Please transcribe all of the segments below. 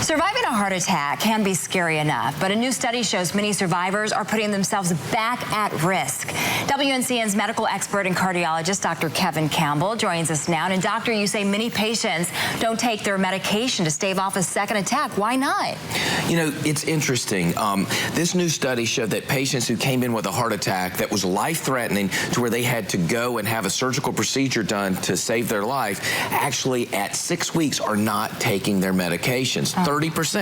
Surviving a heart attack can be scary enough, but a new study shows many survivors are putting themselves back at risk. WNCN's medical expert and cardiologist, Dr. Kevin Campbell, joins us now. And doctor, you say many patients don't take their medication to stave off a second attack. Why not? You know, it's interesting. This new study showed that patients who came in with a heart attack that was life-threatening to where they had to go and have a surgical procedure done to save their life, actually at 6 weeks are not taking their medications. 30%.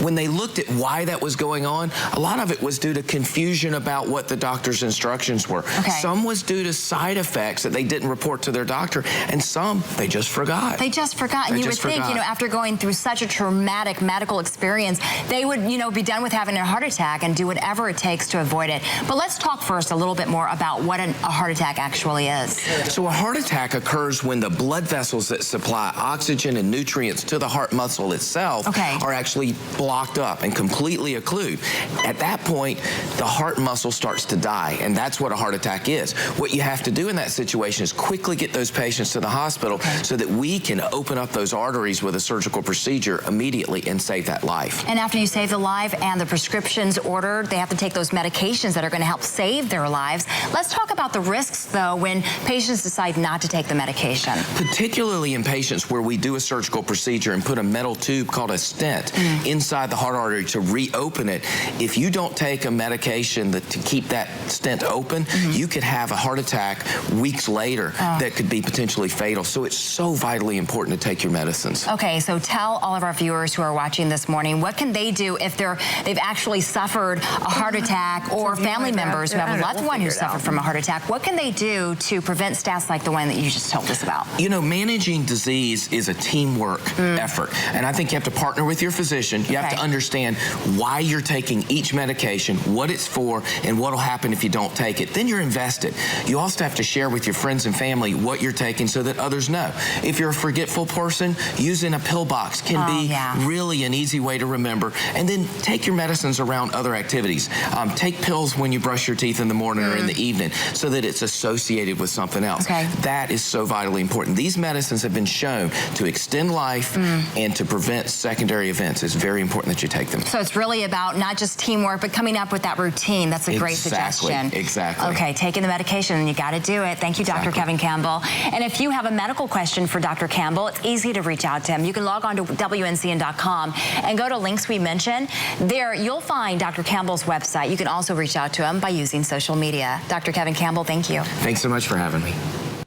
When they looked at why that was going on, a lot of it was due to confusion about what the doctor's instructions were. Some was due to side effects that they didn't report to their doctor, and some they just forgot. They just forgot. And you would think, you know, after going through such a traumatic medical experience, they would, you know, be done with having a heart attack and do whatever it takes to avoid it. But let's talk first a little bit more about what a heart attack actually is. So a heart attack occurs when the blood vessels that supply oxygen and nutrients to the heart muscle itself are actually blocked up and completely occlude. At that point, the heart muscle starts to die, and that's what a heart attack is. What you have to do in that situation is quickly get those patients to the hospital so that we can open up those arteries with a surgical procedure immediately and save that life. And after you save the life and the prescriptions ordered, they have to take those medications that are going to help save their lives. Let's talk about the risks, though, when patients decide not to take the medication. Particularly in patients where we do a surgical procedure and put a metal tube called a stent inside the heart artery to reopen it. If you don't take a medication to keep that stent open, you could have a heart attack weeks later that could be potentially fatal. So it's so vitally important to take your medicines. Okay, so tell all of our viewers who are watching this morning, what can they do if they've actually suffered a heart attack, or family members who have a loved one who suffered from a heart attack? What can they do to prevent stats like the one that you just told us about? You know, managing disease is a teamwork effort. And I think you have to partner with your physician. You have to understand why you're taking each medication, what it's for, and what will happen if you don't take it. Then you're invested. You also have to share with your friends and family what you're taking so that others know. If you're a forgetful person, using a pill box can be really an easy way to remember. And then take your medicines around other activities. Take pills when you brush your teeth in the morning or in the evening so that it's associated with something else. That is so vitally important. These medicines have been shown to extend life and to prevent secondary events. It's very important that you take them. So it's really about not just teamwork, but coming up with that routine. That's a great suggestion. Exactly. Okay, taking the medication, you got to do it. Thank you, Dr. Kevin Campbell. And if you have a medical question for Dr. Campbell, it's easy to reach out to him. You can log on to WNCN.com and go to links we mentioned. There, you'll find Dr. Campbell's website. You can also reach out to him by using social media. Dr. Kevin Campbell, thank you. Thanks so much for having me.